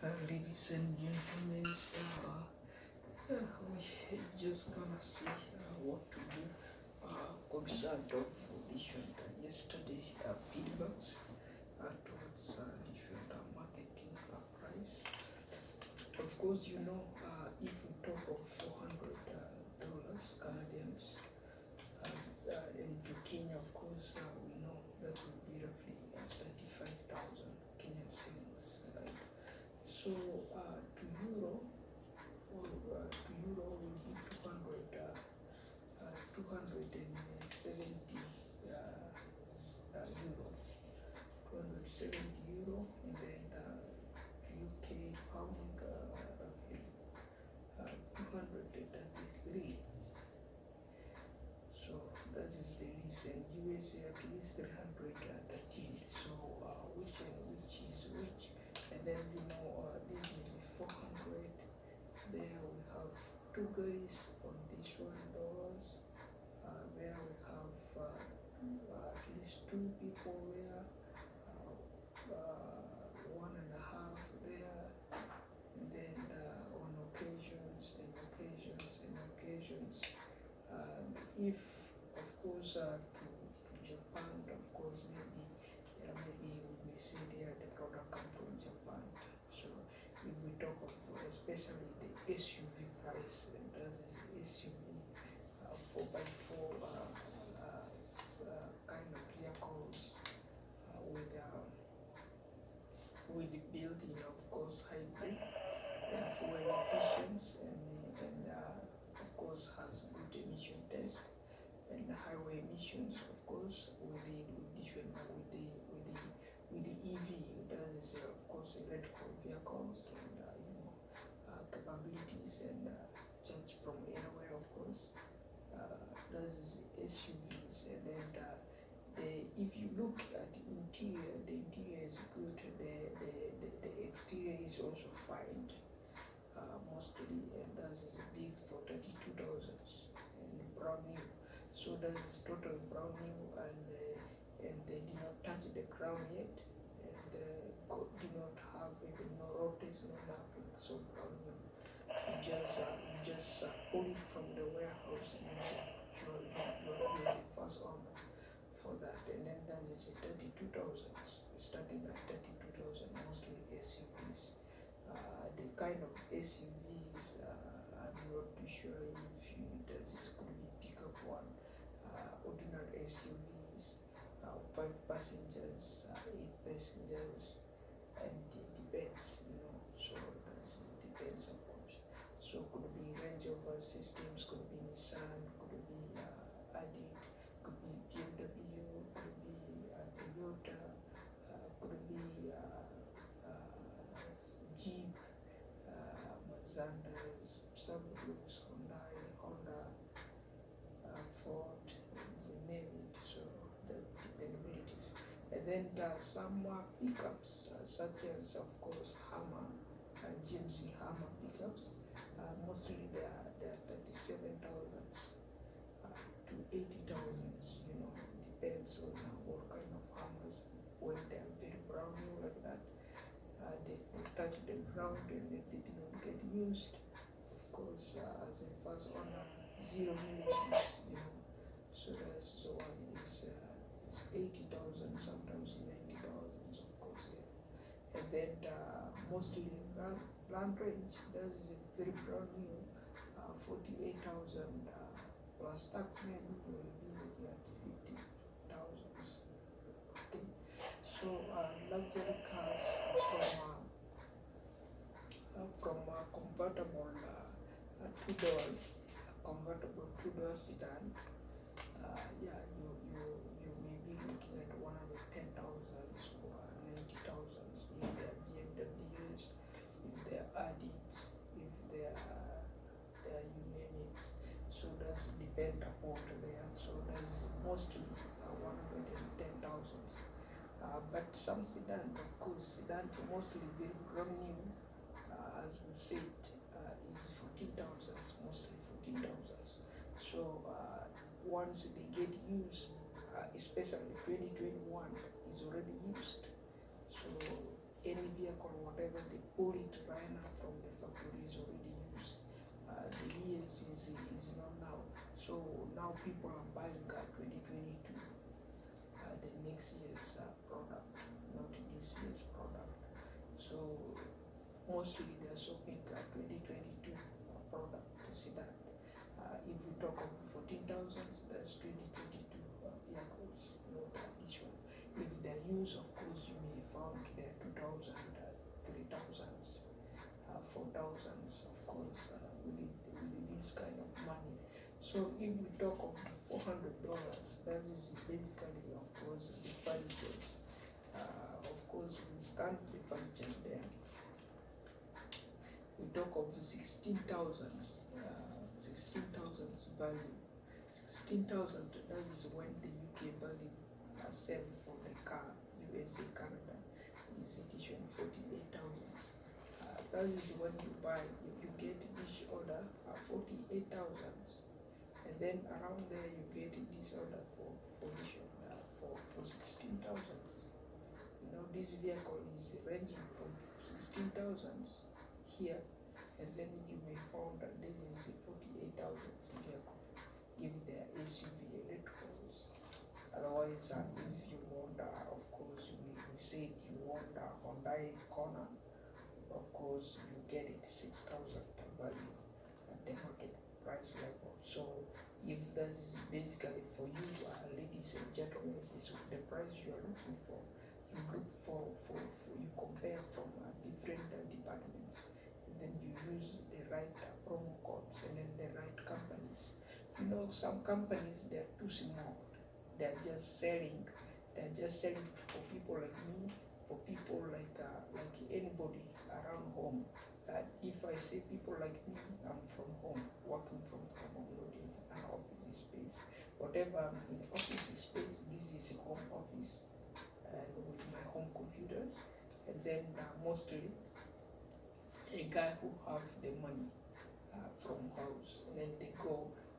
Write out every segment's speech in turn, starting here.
Ladies and gentlemen, we just gonna see what to do concerned of different yesterday feedbacks towards different marketing price. Of course, if we talk of $400 Canadians into Kenya, of course, we know that would be roughly 35,000 Kenyan shillings, right? So to euro, will be 270 euro, 270 euro, and then UK pound roughly 233. So that is the least, and USA at least 313. So which is which? And then this is 400. There we have two guys on this $1. There we have at least two people there, one and a half there, and then on occasions, if of course to Japan, of course maybe we may say there the product come from Japan. So if we talk of especially the SUV price, and that is SUV 4x4 kind of vehicles with the built-in, of course, hybrid and fuel efficiency, and of course has good emission test and highway emissions, of course, with the EV, that is of course electrical vehicles, and capabilities, and charge from anywhere, of course. That is SUVs, and then if you look at the interior is good. The exterior is also fine, mostly, and that is big for 32,000 and brand new. So that is total brand new, and they did not touch the ground yet, and did not have even no rotates, no nothing. So brand new. You just pull it from the warehouse, and you're the first owner for that. And then that is 32,000, starting at 32,000, mostly SUVs. The kind of SUVs, I'm not too sure if this could be pickup one, ordinary SUVs, 5 passengers, 8 passengers, and it depends, so it depends upon. So could be Range Rover systems, could be Nissan, could be Audi, could be BMW, could be Toyota, could be Jeep, Mazdas, Subarus, Honda, Ford, you name it. So the dependabilities. And then there are some pickups, such as, of course, Hummer and GMC Hummer pickups. Mostly they are 37,000 to 80,000. Depends on what kind of hammers. When they are very brand new like that, they touch the ground and they did not get used. Of course, as a first owner, 0 millimeters. So that's why it's 80,000, sometimes 90,000, of course, yeah. And then mostly Land Range, that is a very brand new, 48,000 plus tax, maybe you will be looking at 50,000. Okay, so luxury cars from convertible 2 doors, convertible 2-door sedan. Yeah, you may be looking at 110,000 or 90,000 if they are BMWs, if they are Audis, if they are you name it. So that's depend upon there. So that's mostly 110,000. But some sedan, of course, sedan mostly very brand new, as we said, is 14,000, mostly 14,000. So once they get used, especially 2021 is already used. So any vehicle, whatever they pull it So now people are buying 2022, the next year's product, not this year's product. So mostly they're shopping 2022 product. You see that? If we talk of 14,000, that's 2022 vehicles, the addition. If they're used, of course, you may found they're 2,000, 3,000s, 4,000s, of course, with this kind of money. So if we talk of $400, that is basically, of course, the furnitures. Of course, we stand the furnitures there. We talk of 16,000s, 16,000s value. 16,000, that is when the UK value sell for the car, USA, Canada, is edition 48,000. That is when you buy, you get each order 48,000. And then around there you get this order for edition for 16,000. This vehicle is ranging from 16,000 here, and then you may find that this is a 48,000 vehicle, if they are SUV electricals. Otherwise, if you want, of course, we said you want a Hyundai Kona, of course, you get it 6,000 value at the market price level. So if that is basically for you, ladies and gentlemen, is the price you are looking for. You look for you compare from different departments, and then you use the right promo codes and then the right companies. Some companies, they're too small. They're just selling for people like me, for people like anybody around home. If I say people like me, I'm from home, working from home, not in an office space. Whatever I'm in office space, this is a home office, and with my home computers. And then mostly a guy who have the money from house, and then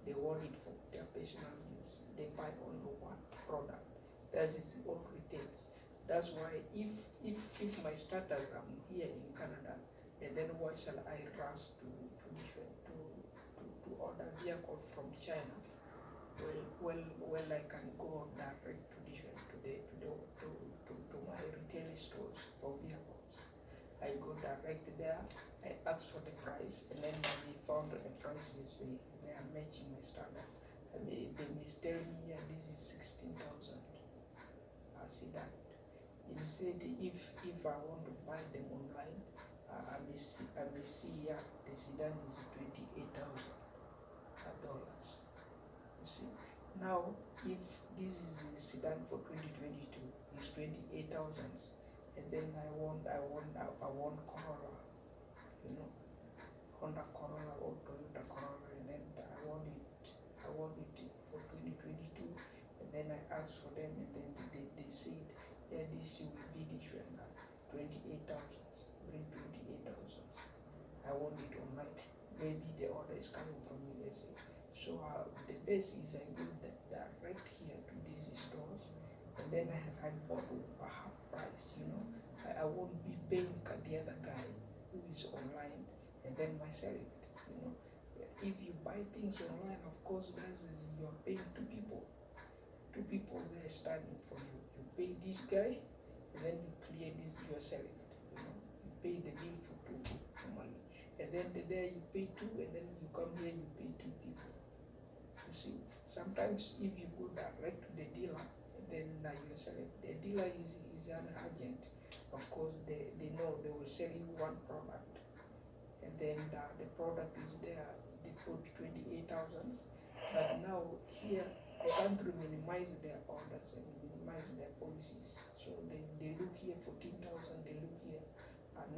they want it for their personal use. They buy only one product. That is all retails. That's why if my starters, I'm here in Canada, and then why shall I rush to order vehicle from China? Well, I can go direct to my retail stores for vehicles. I go direct there. I ask for the price, and then they found that the prices they are matching my standard. They may tell me, yeah, this is 16,000. I see that. Instead, if I want to buy them online, I may see yeah, the sedan is $28,000. You see. Now, if this is a sedan for 2022, it's 28,000, and then I want Corolla, Honda Corolla or Toyota Corolla, and then I want it for 2022, and then I ask for them, and then they said, yeah, this will be this one, 28,000, bring 28,000. I want it online. Maybe the order is coming from USA. So the best is I go direct here to these stores, and then I bought a half price. I won't be paying the other guy who is online, and then myself. If you buy things online, of course, you're paying two people. Two people there standing for you. You pay this guy, and then you clear this yourself. You pay the bill for two normally, and then there you pay two, and then you come here you pay two people. You see, sometimes if you go direct to the dealer, and then yourself, the dealer is an agent. Of course, they know they will sell you one product, and then the product is there. They put 28,000, but now here the country minimize their orders and minimize their policies. So they look here 14,000, they look here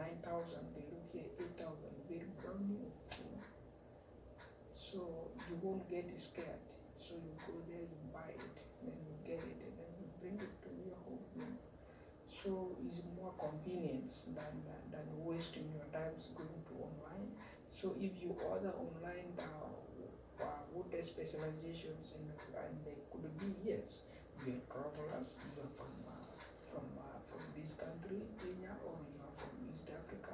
9,000, they look here 8,000, very brand new. So you won't get scared. So you go there, you buy it, then you get it, and then you bring it to your home. So it's more convenience than wasting your time going to online. So if you order online, what the specializations and they could be, yes, you are travelers, you are from this country, Kenya, or you are from East Africa,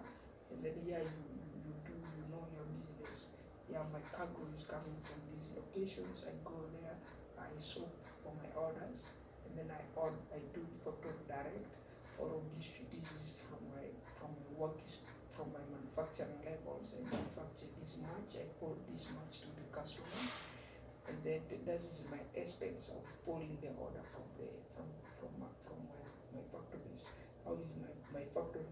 and then yeah, you do your business. yeah, my cargo is coming from these locations. I go there, I soak for my orders, and then I do factory direct. All of this is from my work, is from my manufacturing levels. I manufacture this much, I pull this much to the customers, and then that is my expense of pulling the order from my factories. How is my factory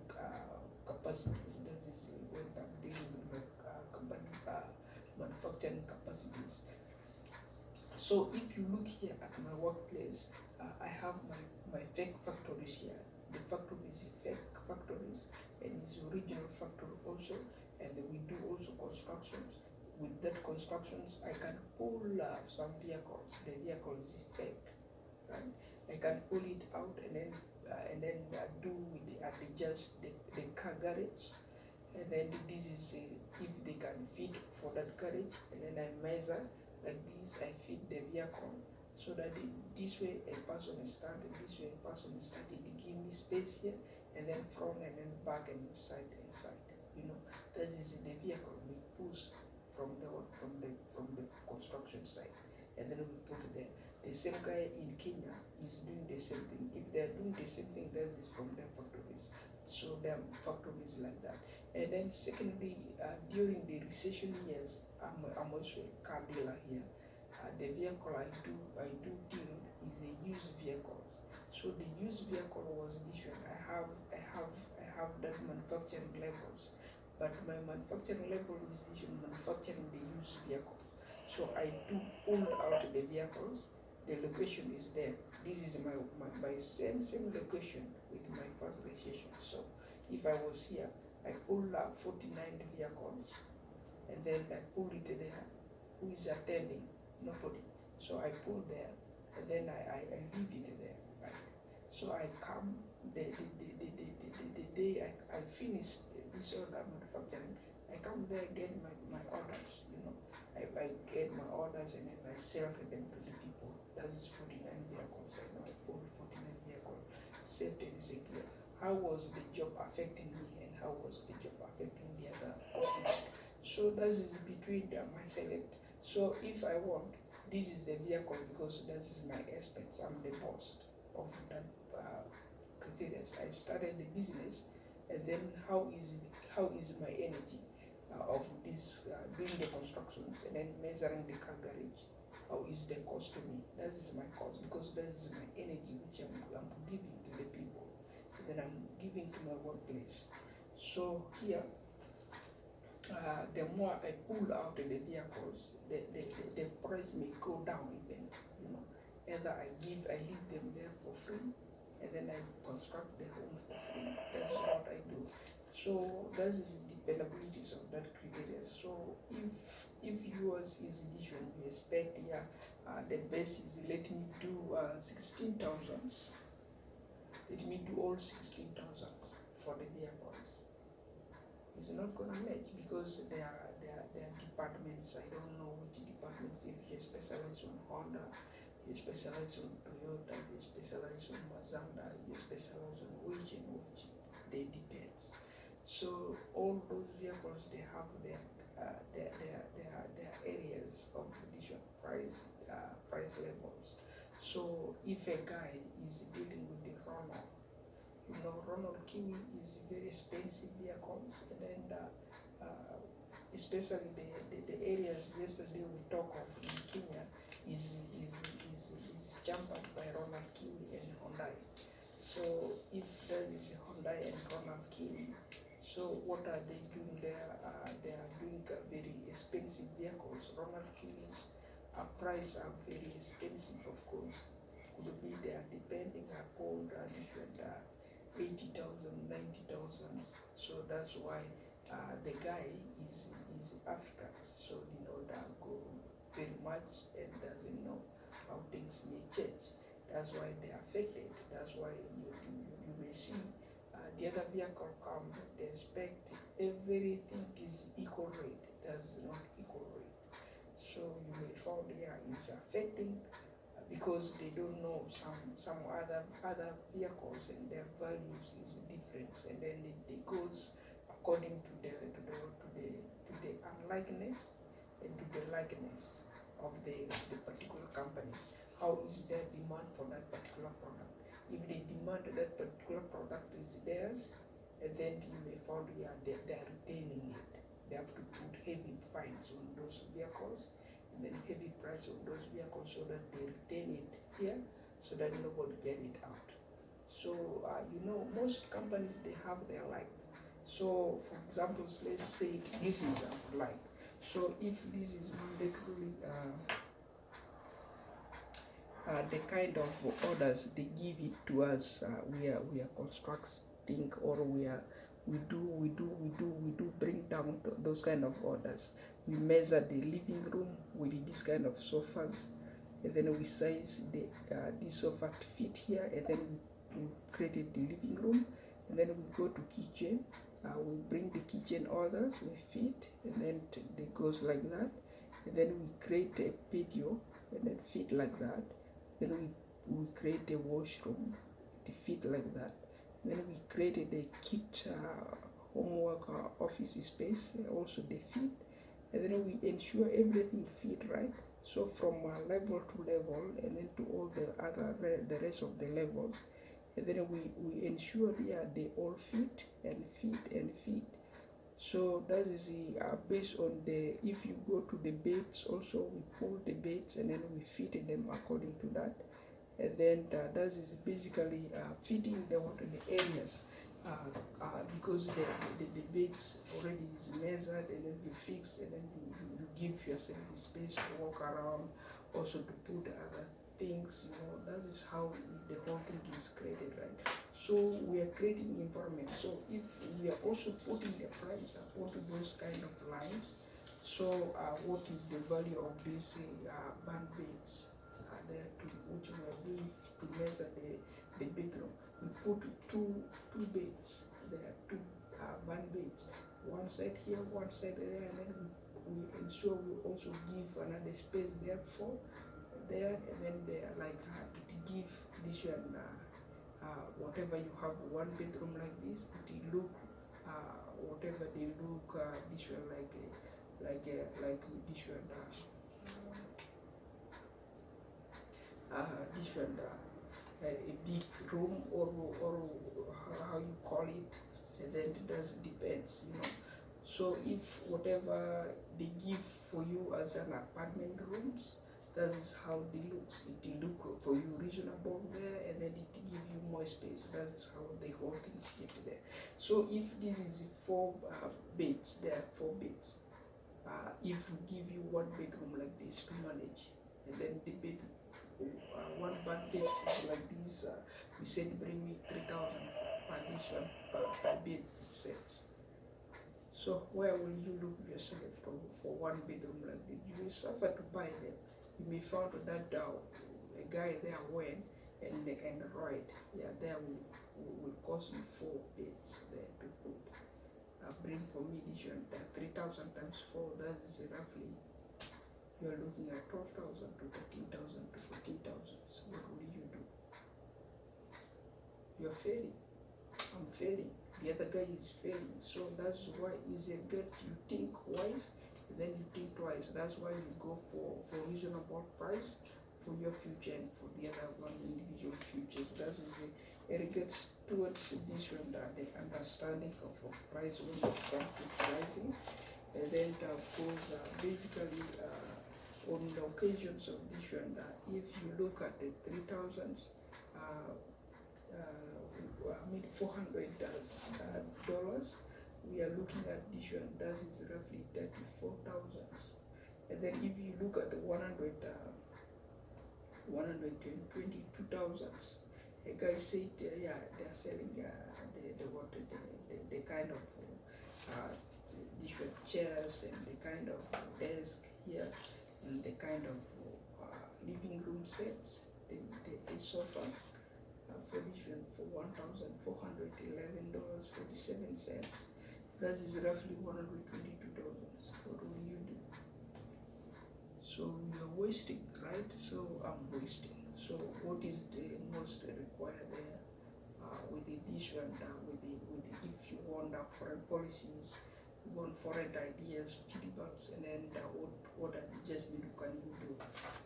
capacities? That is when I'm dealing with my company manufacturing capacities. So if you look here at my workplace, I have my fake factories here. The factory is fake factories, and it's original factory also, and we do also constructions. With that constructions, I can pull some vehicles. The vehicle is fake, right? I can pull it out and then do with the car garage, and then this is if they can fit for that garage, and then I measure like this. I fit the vehicle so that this way a person is standing, this way a person is standing. They give me space here, and then front and then back and side and side. That is the vehicle we push from the construction site, and then we put it there. The same guy in Kenya is doing the same thing. If they are doing the same thing, that is from their factories. So their factories like that. And then secondly, during the recession years, I'm also a car dealer here. The vehicle I do deal is a used vehicle. So the used vehicle was this one. I have that manufacturing levels, but my manufacturing level is this one, manufacturing the used vehicle. So I do pull out the vehicles. The location is there. This is my same location with my first registration. So if I was here, I pull up 49 vehicles, and then I pull it there. Who is attending? Nobody. So I pull there, and then I leave it there. Right? So I come the day I finish this order manufacturing. I come there, get my orders. I get my orders, and then I sell to them to the people. That is 49 vehicles. I know I pulled 49 vehicles, safe and secure. How was the job affecting me, and how was the job affecting the other people? So that is between my select. So if I want, this is the vehicle because that is my expense. I'm the boss of that criteria. I started the business, and then how is my energy of this doing the constructions and then measuring the car garage? How is the cost to me? That is my cost because that is my energy which I'm giving to the people, and then I'm giving to my workplace. So here, the more I pull out the vehicles, the price may go down even. Either I leave them there for free, and then I construct the home for free. That's what I do. So that is the dependabilities of that criteria. So if yours is edition, you expect the best is let me do 16,000. Let me do all 16,000 for the vehicles. It's not gonna match because there are departments. I don't know which departments. If you specialize on Honda, you specialize on Toyota, you specialize on Mazda, you specialize on which and which. They depends. So all those vehicles, they have their areas of different price levels. So if a guy is dealing with the Ronald Kiwi is very expensive vehicles, and then especially the areas yesterday we talk of in Kenya is jumped up by Ronald Kiwi and Hyundai. So if there is Hyundai and Ronald Kiwi, so what are they doing there? They are doing very expensive vehicles. Ronald Kiwi's price are very expensive, of course. Could be they are depending upon different 80,000, 90,000. So that's why the guy is African. So that go very much and doesn't know how things may change. That's why they are affected. That's why you may see the other vehicle come, they expect everything is equal rate. That's not equal rate. So you may find is affecting because they don't know some other vehicles and their values is different, and then it goes according to the unlikeness into the likeness of the particular companies. How is their demand for that particular product? If they demand that particular product is theirs, and then you may find they are retaining it. They have to put heavy fines on those vehicles, and then heavy price on those vehicles so that they retain it here, so that nobody get it out. So most companies, they have their like. So for example, let's say this is our like. So if this is literally the kind of orders they give it to us, we are constructing, or we do bring down those kind of orders. We measure the living room with this kind of sofas, and then we size this sofa to fit here, and then we created the living room, and then we go to kitchen. We bring the kitchen orders, we fit, and then it goes like that, and then we create a patio, and then fit like that. Then we create a washroom to fit like that. Then we created a kit homework office space, also they fit, and then we ensure everything fit right. So from level to level, and then to all the rest of the levels, and then we ensure they all fit and fit and fit. So that is based on if you go to the beds also, we pull the beds and then we fit them according to that. And then that is basically fitting them to the areas, because the beds already is measured, and then you fix, and then you give yourself the space to walk around, also to put other things. That is how the whole thing is created, right? So we are creating environment. So if we are also putting the price onto those kind of lines, so what is the value of these band beds there to which we are going to measure the bedroom? We put two beds there, two band beds, one side here, one side there, and then we ensure we also give another space there for there, and then they are like to give this one whatever you have one bedroom like this, it look whatever they look this one like this one this one a big room, or how you call it, and then it does depends. So if whatever they give for you as an apartment rooms, that is how they looks. It look for you reasonable there, and then it give you more space. That is how the whole thing fit there. So if this is 4 beds, there are 4 beds. If we give you 1 bedroom like this to manage, and then the bed, 1 bed is like this, we said bring me 3,000 per this one per bed sets. So where will you look yourself for 1 bedroom like this? You will suffer to buy them. You may find that a guy there went and right, there will cost you 4 beds there to put. Bring for me this one, 3,000 times 4, that is roughly, you are looking at 12,000 to 13,000 to 14,000. So what will you do? You are failing. I'm failing. The other guy is failing. So that's why it's a good, you think wise, then you think twice. That's why you go for reasonable price for your future and for the other one individual futures. That is a regards towards this one, the understanding of price when it comes to pricing. And then of course basically on the occasions of this one, if you look at the 3,000s, $400, we are looking at this one, that is roughly 34,000. And then if you look at the 122,000, a guy said they are selling the kind of different chairs, and the kind of desk here, and the kind of living room sets, the sofas for this one for $1,411.47. That is roughly 122,000. What will you do? So you're wasting, right? So I'm wasting. So what is the most required there with the this one, with the if you want foreign policies, you want foreign ideas, 50 bucks, and then what adjustment can you do?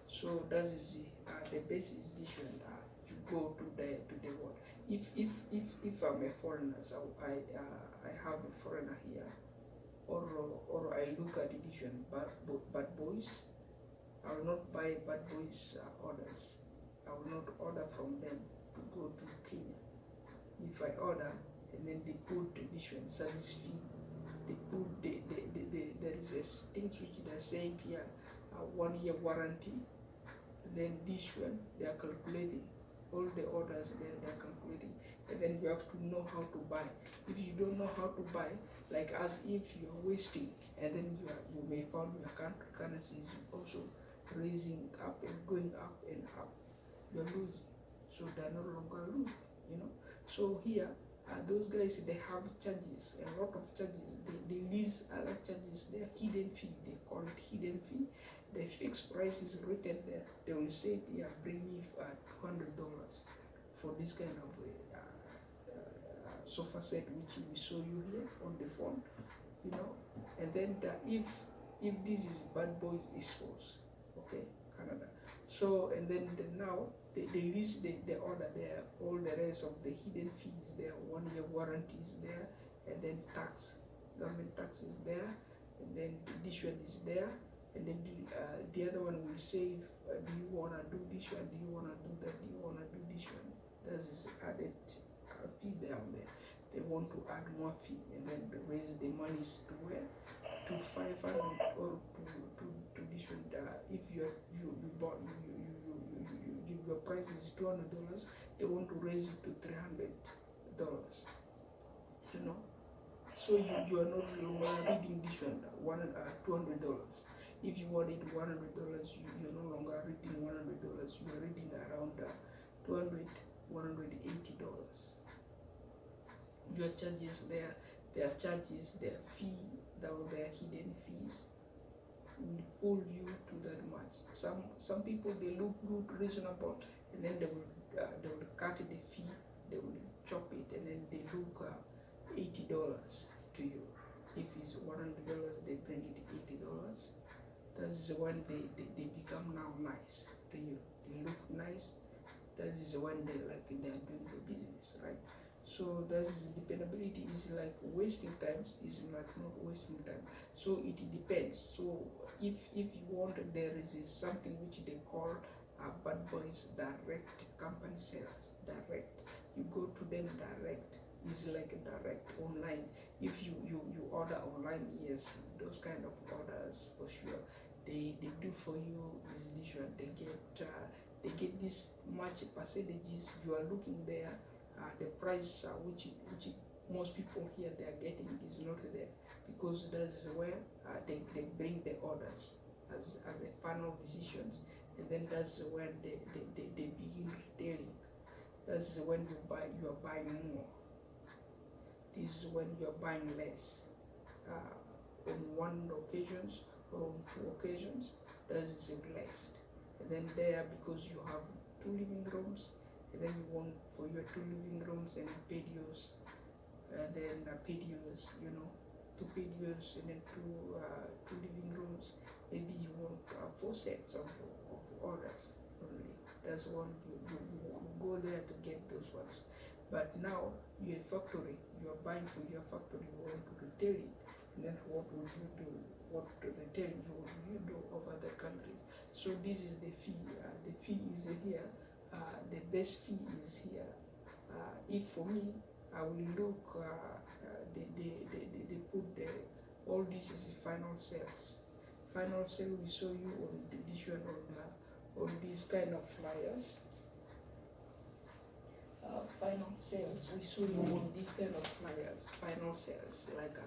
So that is the basis decision. You go to the what. If I'm a foreigner, so I have a foreigner here, or I look at edition bad boys. I will not buy bad boys orders. I will not order from them to go to Kenya. If I order and then they put edition service fee, they put there is a things which they are saying here, 1 year warranty. And then this one they are calculating all the orders they are calculating, and then you have to know how to buy. If you don't know how to buy, like as if you are wasting, and then you may find your currency is also raising up and going up and up, you're losing. So they're no longer losing, you know. So here, those guys, they have charges, a lot of charges. They lease other charges, their hidden fee, they call it hidden fee. The fixed price is written there. They will say, yeah, bring me $200 for this kind of sofa set which we show you here on the phone, you know. And then if this is bad boy exposed, okay, Canada. So and then now they list the order there, all the rest of the hidden fees there, 1 year warranties there, and then tax, government tax is there, and then this one is there, and then the other one will say, do you wanna do this one? Do you wanna do that? Do you wanna do this one? That is added fee down there. They want to add more fee, and then raise the monies to where? To 500 or to this one. If you bought you your price is $200, they want to raise it to $300. You know, so you are no longer reading this one $200. If you want it $100, you're no longer reading $100. You are reading around $200, $180. Your charges there, their charges, their fee down there, hidden fees, will pull you to that much. Some people, they look good, reasonable, and then they will cut the fee, they will chop it, and then they look $80 to you. If it's $100, they bring it $80. That is when they become now nice to you. They look nice. That is when they are doing the business, right? So that is dependability is like wasting times, is like not wasting time. So it depends. So if you want, there is something which they call bad boys direct company sales. Direct, you go to them direct. Is like a direct online. If you order online, yes, those kind of orders for sure. They do for you is this one. They get this much percentages. You are looking there. The price which most people here they are getting is not there, because that is where they bring the orders as a final decisions, and then that's when they begin retailing. That's when you are buying more. This is when you are buying less. On one occasions or on 2 occasions, that is less. And then there, because you have 2 living rooms, and then you want for your 2 living rooms and patios, and then patios, you know, 2 patios and then two living rooms. Maybe you want 4 sets of orders only. That's one you go there to get those ones. But now you're a factory, you're buying for your factory, you want to retail it, and then what would you do? What to retail you do over the countries? So this is the fee. The fee is here. The best fee is here. If for me, I will look. They put all this is final sales. Final sale we show you on the edition on these kind of flyers. Final sales we show you on these kind of flyers. Final sales, like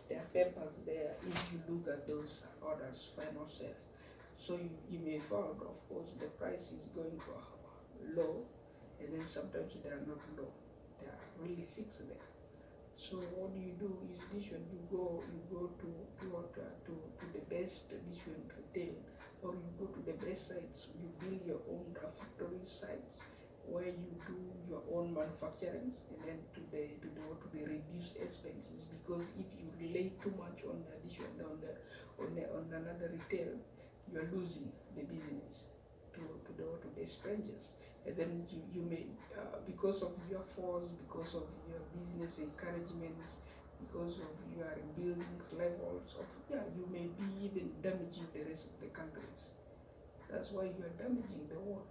there are papers there. If you look at those orders, final sales. So you may find, of course, the price is going for low, and then sometimes they are not low, they are really fixed there. So what do? Is this one, you go to the best edition retail, or you go to the best sites, you build your own factory sites where you do your own manufacturing, and then to the reduced expenses, because if you rely too much another retail, you are losing the business to the strangers. And then you may, because of your force, because of your business encouragements, because of your building levels of, you may be even damaging the rest of the countries. That's why you are damaging the world.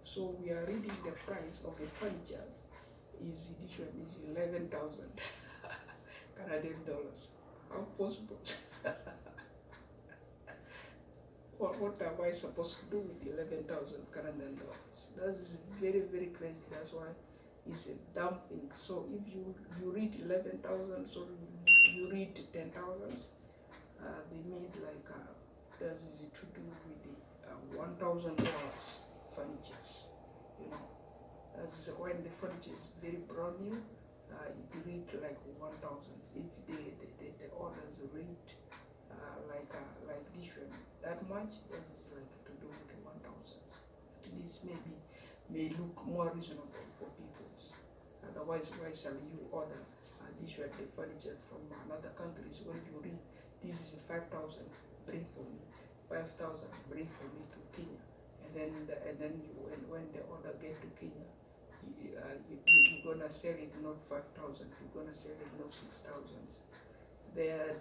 So we are reading the price of the furniture is edition is 11,000 Canadian dollars. How possible? What am I supposed to do with 11,000 Canadian dollars? That is very, very crazy. That's why it's a dumb thing. So if you read 11,000, so you read 10,000, they made like that is to do with the $1,000 furniture. You know, that's when the furniture is very brand new. It read like 1,000. If the orders read like this one that much, that is like to do with the 1,000s. At least maybe may look more reasonable for people. Otherwise, why shall you order this one the furniture from another countries when you read this is 5,000, bring for me 5,000, bring for me to Kenya, and then you when the order get to Kenya, you're gonna sell it not 5,000, you're gonna sell it not 6,000. Their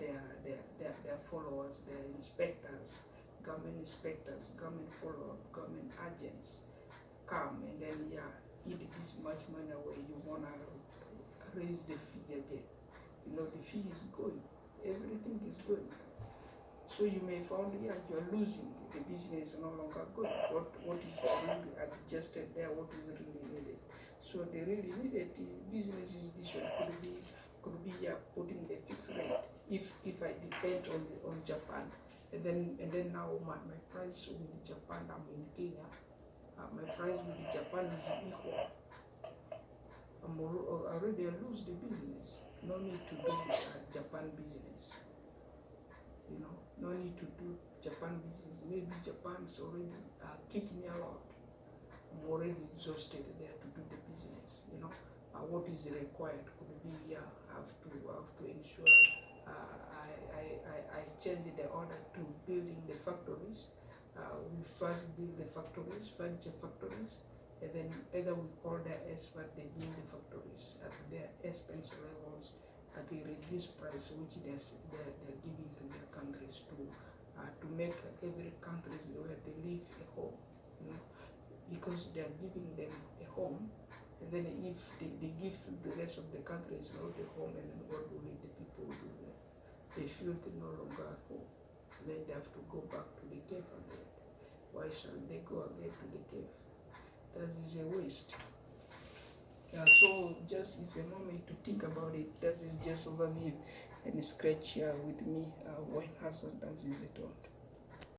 followers, their inspectors, government followers, government agents come and then eat this much money away. You wanna raise the fee again. You know the fee is going, everything is going. So you may find you're losing, the business is no longer good. What is really adjusted there, what is really needed. So the really needed business is this one could be putting the fixed rate. If I depend on Japan, and then now my price with Japan, I'm in Kenya, my price with Japan is equal. I'm already lose the business. No need to do Japan business. You know, no need to do Japan business. Maybe Japan's already kicked me a lot. I'm already exhausted there to do the business. You know, what is required could be have to ensure I change the order to building the factories. We first build the factories, furniture factories, and then either we call their expert, they build the factories at their expense levels at a reduced price, which they're giving to their countries to make every country where they live a home, you know, because they're giving them a home, and then if they give to the rest of the countries not a home, and then what will the people do there? They feel they're no longer at home, and then they have to go back to the cave again. Why shall they go again to the cave? That is a waste. So just is a moment to think about it. That is just overview and scratch with me when Hassan does it on.